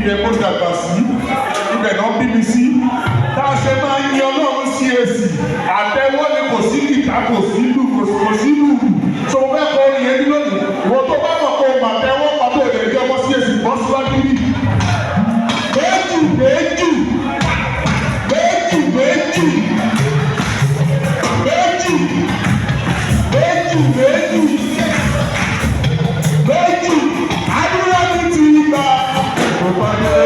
ibẹ̀ mo dàgbà sí ibẹ̀ náà bí mi sí tá a ṣe máa ń yan Ọlọ́run sí èsì àtẹwọ́ ni kò sí gìtá kò sí lù kò sí lù tó fẹ́ kọ́ orin yẹn lónìí ìwọ tó bá mọ̀ pé o mà tẹ́wọ́ pàtó èdè ìjọba sí èsì bọ́ síwájú bí méjì méjì méjì méjì méjì méjì méjì méjì àdúrà mi ti gbà kó pàdé.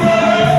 Yeah.